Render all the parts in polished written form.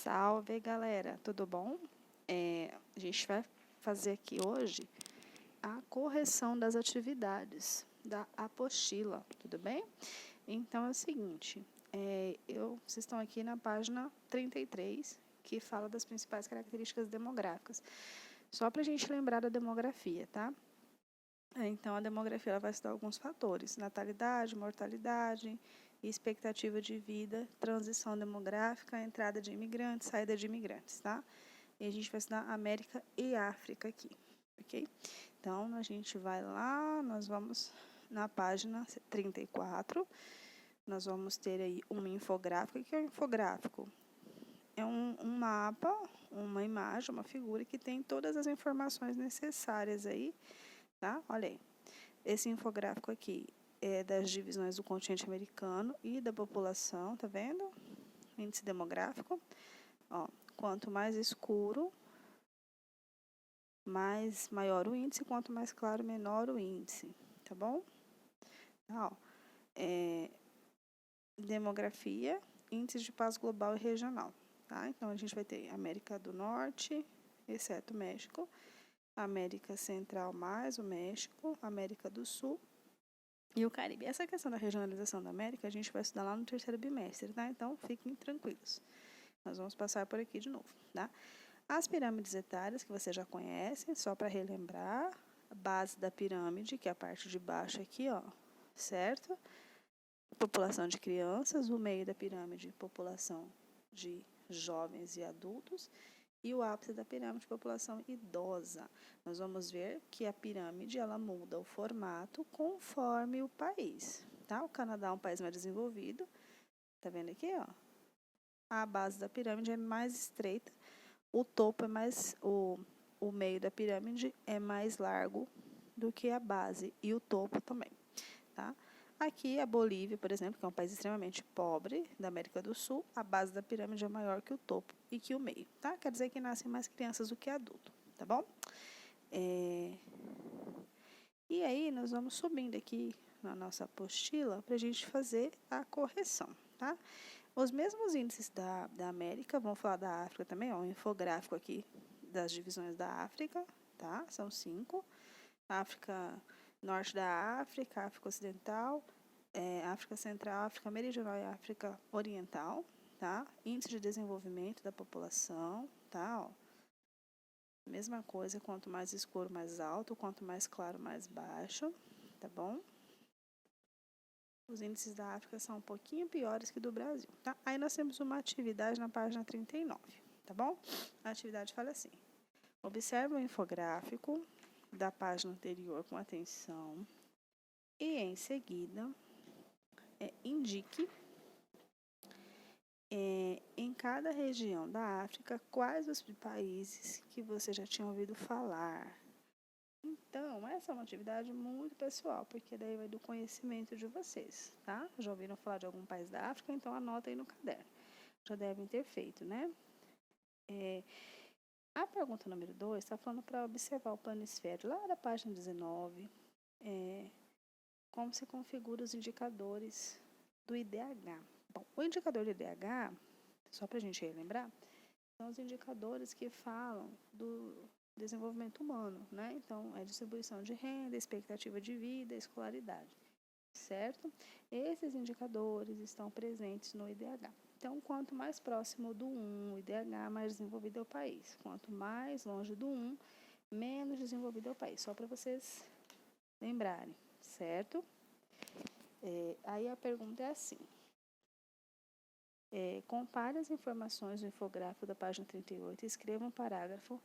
Salve, galera, tudo bom? A gente vai fazer aqui hoje a correção das atividades da apostila, tudo bem? Então é o seguinte, vocês estão aqui na página 33, que fala das principais características demográficas. Só para a gente lembrar da demografia, tá? Então a demografia ela vai estudar alguns fatores: natalidade, mortalidade, expectativa de vida, transição demográfica, entrada de imigrantes, saída de imigrantes, tá? E a gente vai estudar América e África aqui, ok? Então, a gente vai lá, nós vamos na página 34, nós vamos ter aí um infográfico. O que é um infográfico? É um mapa, uma imagem, uma figura que tem todas as informações necessárias aí, tá? Olha aí. Esse infográfico aqui é das divisões do continente americano e da população, tá vendo? Índice demográfico. Ó, quanto mais escuro, maior o índice, quanto mais claro, menor o índice, tá bom? Ó, demografia, índice de paz global e regional, tá? Então, a gente vai ter América do Norte, exceto o México, América Central mais o México, América do Sul e o Caribe. Essa questão da regionalização da América, a gente vai estudar lá no terceiro bimestre, tá? Então, fiquem tranquilos. Nós vamos passar por aqui de novo, tá? As pirâmides etárias, que você já conhece, só para relembrar, a base da pirâmide, que é a parte de baixo aqui, ó, certo? População de crianças, o meio da pirâmide, população de jovens e adultos, e o ápice da pirâmide, população idosa. Nós vamos ver que a pirâmide, ela muda o formato conforme o país, tá? O Canadá é um país mais desenvolvido, tá vendo aqui, ó? A base da pirâmide é mais estreita, o topo é mais, o meio da pirâmide é mais largo do que a base e o topo também, tá? Aqui a Bolívia, por exemplo, que é um país extremamente pobre da América do Sul, a base da pirâmide é maior que o topo e que o meio, tá? Quer dizer que nascem mais crianças do que adultos, tá bom? E aí nós vamos subindo aqui na nossa apostila para a gente fazer a correção, tá? Os mesmos índices da América, vamos falar da África também, ó, um infográfico aqui das divisões da África, tá? São 5. África, Norte da África, África Ocidental, África Central, África Meridional e África Oriental, tá? Índice de desenvolvimento da população, tá? Ó. Mesma coisa, quanto mais escuro, mais alto, quanto mais claro, mais baixo, tá bom? Os índices da África são um pouquinho piores que do Brasil, tá? Aí nós temos uma atividade na página 39, tá bom? A atividade fala assim: observe o infográfico da página anterior com atenção e, em seguida, indique em cada região da África quais os países que você já tinha ouvido falar. Então, essa é uma atividade muito pessoal, porque daí vai do conhecimento de vocês, tá? Já ouviram falar de algum país da África? Então, anota aí no caderno. Já devem ter feito, né? A pergunta número 2 está falando para observar o planisfério lá da página 19, como se configura os indicadores do IDH. Bom, o indicador do IDH, só para a gente relembrar, são os indicadores que falam do desenvolvimento humano, né? Então, é distribuição de renda, expectativa de vida, escolaridade, certo? Esses indicadores estão presentes no IDH. Então, quanto mais próximo do 1 o IDH, mais desenvolvido é o país. Quanto mais longe do 1, menos desenvolvido é o país. Só para vocês lembrarem, certo? Aí a pergunta é assim: compare as informações do infográfico da página 38 e escreva um parágrafo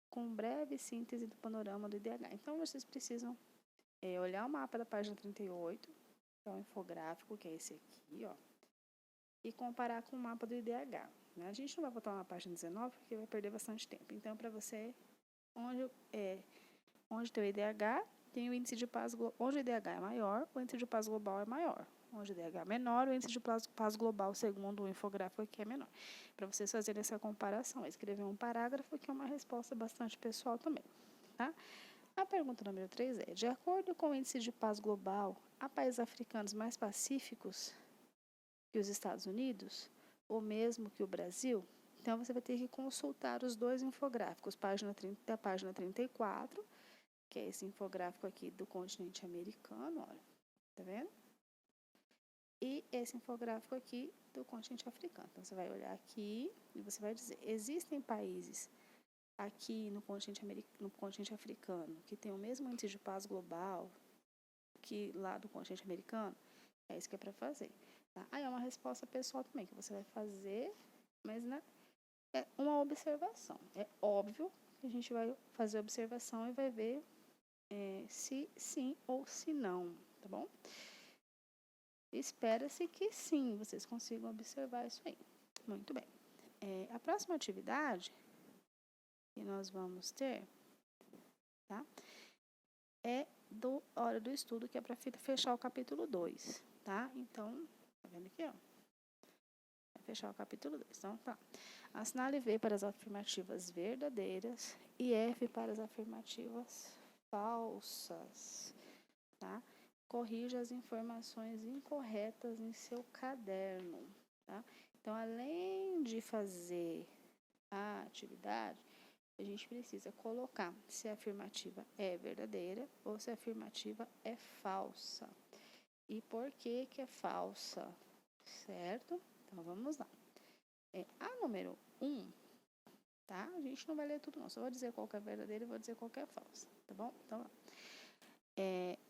com breve síntese do panorama do IDH. Então, vocês precisam olhar o mapa da página 38, que é o infográfico, que é esse aqui, ó, e comparar com o mapa do IDH. Né? A gente não vai botar na página 19, porque vai perder bastante tempo. Então, para você, onde tem o IDH, tem o índice de paz global. Onde o IDH é maior, o índice de paz global é maior. Onde o IDH é menor, o índice de paz global, segundo o infográfico aqui, é menor. Para vocês fazerem essa comparação, escrever um parágrafo, que é uma resposta bastante pessoal também. Tá? A pergunta número 3 é: de acordo com o índice de paz global, há países africanos mais pacíficos que os Estados Unidos, ou mesmo que o Brasil? Então, você vai ter que consultar os dois infográficos, página 30 da página 34, que é esse infográfico aqui do continente americano, olha, tá vendo? E esse infográfico aqui do continente africano. Então, você vai olhar aqui e você vai dizer, existem países aqui no continente africano que tem o mesmo índice de paz global que lá do continente americano? É isso que é para fazer. Tá? Aí é uma resposta pessoal também, que você vai fazer, mas né, é uma observação. É óbvio que a gente vai fazer a observação e vai ver se sim ou se não, tá bom? Espera-se que sim, vocês consigam observar isso aí. Muito bem. A próxima atividade que nós vamos ter, tá? É do hora do estudo, que é para fechar o capítulo 2, tá? Então, tá vendo aqui, ó? Vai fechar o capítulo 2. Então, tá. Assinale V para as afirmativas verdadeiras e F para as afirmativas falsas, tá? Corrija as informações incorretas em seu caderno, tá? Então, além de fazer a atividade, a gente precisa colocar se a afirmativa é verdadeira ou se a afirmativa é falsa. E por que que é falsa, certo? Então, vamos lá. A número 1, tá? A gente não vai ler tudo não, só vou dizer qual que é verdadeira e vou dizer qual que é falsa, tá bom? Então,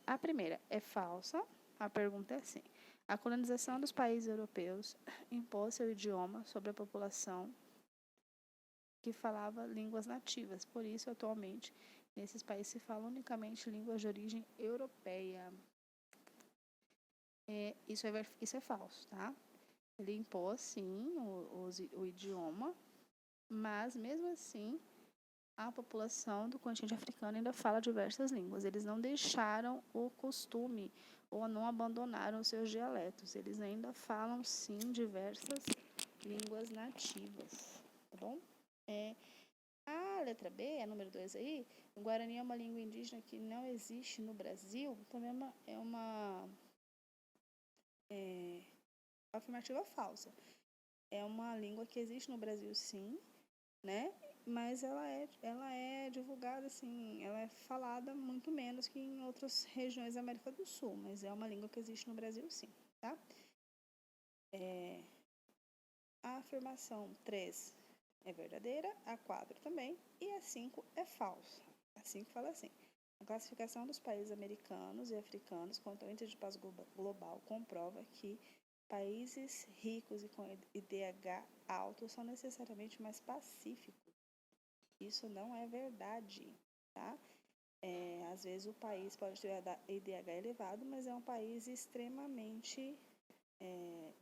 a primeira é falsa. A pergunta é assim: a colonização dos países europeus impôs seu idioma sobre a população que falava línguas nativas. Por isso, atualmente, nesses países se falam unicamente línguas de origem europeia. Isso é falso, tá? Ele impôs, sim, o idioma, mas, mesmo assim, a população do continente africano ainda fala diversas línguas. Eles não deixaram o costume ou não abandonaram os seus dialetos. Eles ainda falam, sim, diversas línguas nativas, tá bom? A letra B, a número 2 aí, o Guarani é uma língua indígena que não existe no Brasil, também é uma afirmativa falsa. É uma língua que existe no Brasil, sim, né? Mas ela é divulgada, assim, ela é falada muito menos que em outras regiões da América do Sul, mas é uma língua que existe no Brasil, sim, tá? A afirmação 3 é verdadeira, a 4 também, e a 5 é falsa. A 5 fala assim: a classificação dos países americanos e africanos quanto ao índice de paz global comprova que países ricos e com IDH alto são necessariamente mais pacíficos. Isso não é verdade, tá? Às vezes o país pode ter IDH elevado, mas é um país extremamente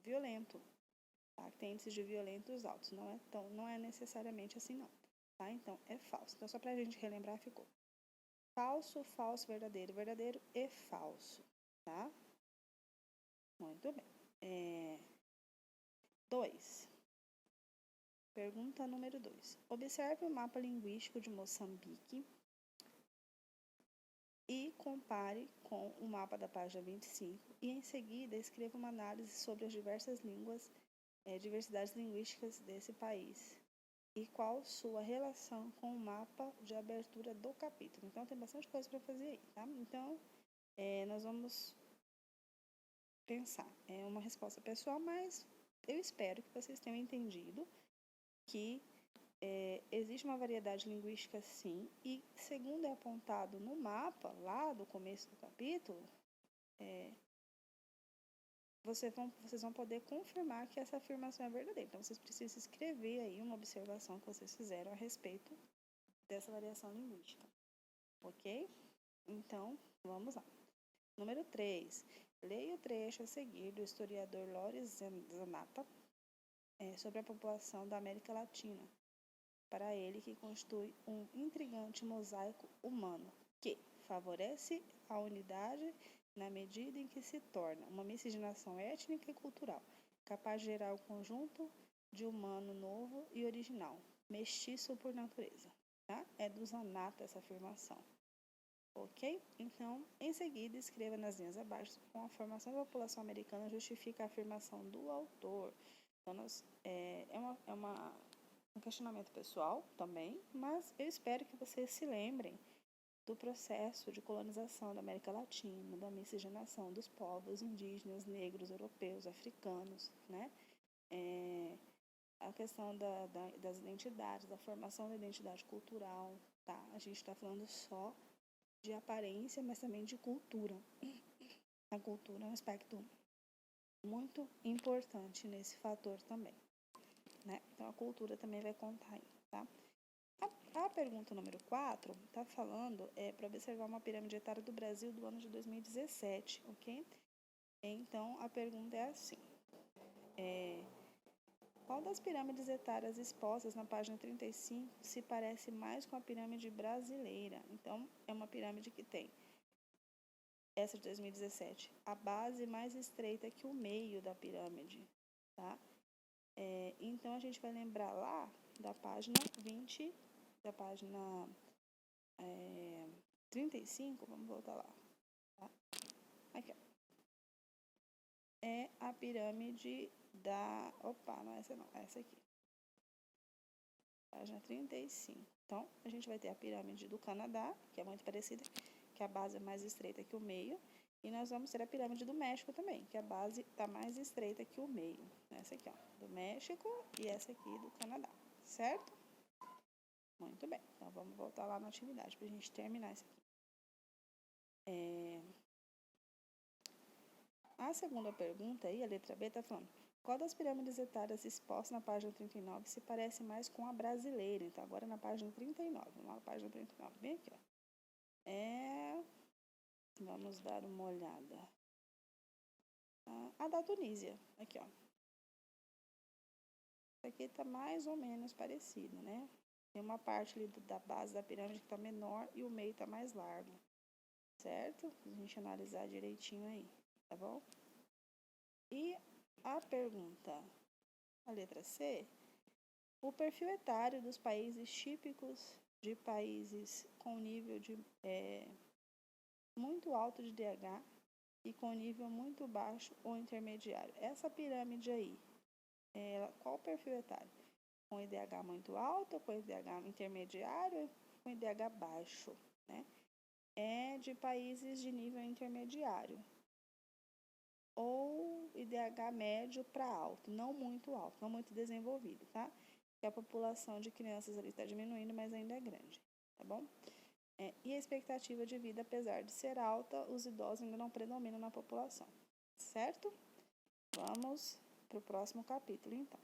violento, tá? Tem índices de violentos altos, não é necessariamente assim não, tá? Então é falso. Então só pra gente relembrar ficou falso, falso, verdadeiro, verdadeiro e falso, tá? Muito bem. 2. Pergunta número 2. Observe o mapa linguístico de Moçambique e compare com o mapa da página 25 e em seguida escreva uma análise sobre as diversas línguas, diversidades linguísticas desse país e qual sua relação com o mapa de abertura do capítulo. Então tem bastante coisa para fazer aí, tá? Então nós vamos pensar. É uma resposta pessoal, mas eu espero que vocês tenham entendido que existe uma variedade linguística, sim, e segundo é apontado no mapa, lá do começo do capítulo, vocês vão poder confirmar que essa afirmação é verdadeira. Então, vocês precisam escrever aí uma observação que vocês fizeram a respeito dessa variação linguística. Ok? Então, vamos lá. Número 3. Leia o trecho a seguir do historiador Loris Zanata sobre a população da América Latina. Para ele, que constitui um intrigante mosaico humano, que favorece a unidade na medida em que se torna uma miscigenação étnica e cultural, capaz de gerar um conjunto de humano novo e original, mestiço por natureza. Tá? É do Zanata essa afirmação. Ok? Então, em seguida, escreva nas linhas abaixo como a formação da população americana justifica a afirmação do autor. Então, um questionamento pessoal também, mas eu espero que vocês se lembrem do processo de colonização da América Latina, da miscigenação dos povos indígenas, negros, europeus, africanos, né? A questão das identidades, da formação da identidade cultural, tá? A gente está falando só de aparência, mas também de cultura. A cultura é um aspecto muito importante nesse fator também, né? Então, a cultura também vai contar aí, tá? A pergunta número 4 está falando para observar uma pirâmide etária do Brasil do ano de 2017, ok? Então, a pergunta é assim. Qual das pirâmides etárias expostas na página 35 se parece mais com a pirâmide brasileira? Então, é uma pirâmide que tem, essa de 2017, a base mais estreita que o meio da pirâmide, tá? Então, a gente vai lembrar lá da página 20, da página 35, vamos voltar lá, tá? Aqui, ó. É a pirâmide da... Opa, não é essa não, é essa aqui. Página 35. Então, a gente vai ter a pirâmide do Canadá, que é muito parecida, que a base é mais estreita que o meio. E nós vamos ter a pirâmide do México também, que a base está mais estreita que o meio. Essa aqui, ó, do México e essa aqui do Canadá, certo? Muito bem, então vamos voltar lá na atividade para a gente terminar isso aqui. A segunda pergunta aí, a letra B, está falando: qual das pirâmides etárias expostas na página 39 se parece mais com a brasileira? Então, agora na página 39, vamos lá na página 39, bem aqui, ó. Vamos dar uma olhada. A da Tunísia, aqui, ó. Isso aqui está mais ou menos parecido, né? Tem uma parte ali da base da pirâmide que está menor e o meio está mais largo, certo? A gente analisar direitinho aí, tá bom? E a pergunta, a letra C, o perfil etário dos países típicos de países com nível de muito alto de DH e com nível muito baixo ou intermediário. Essa pirâmide aí, qual o perfil etário? Com IDH muito alto, com IDH intermediário, com IDH baixo, né? É de países de nível intermediário ou IDH médio para alto, não muito alto, não muito desenvolvido, tá? Que a população de crianças ali está diminuindo, mas ainda é grande, tá bom? E a expectativa de vida, apesar de ser alta, os idosos ainda não predominam na população, certo? Vamos para o próximo capítulo, então.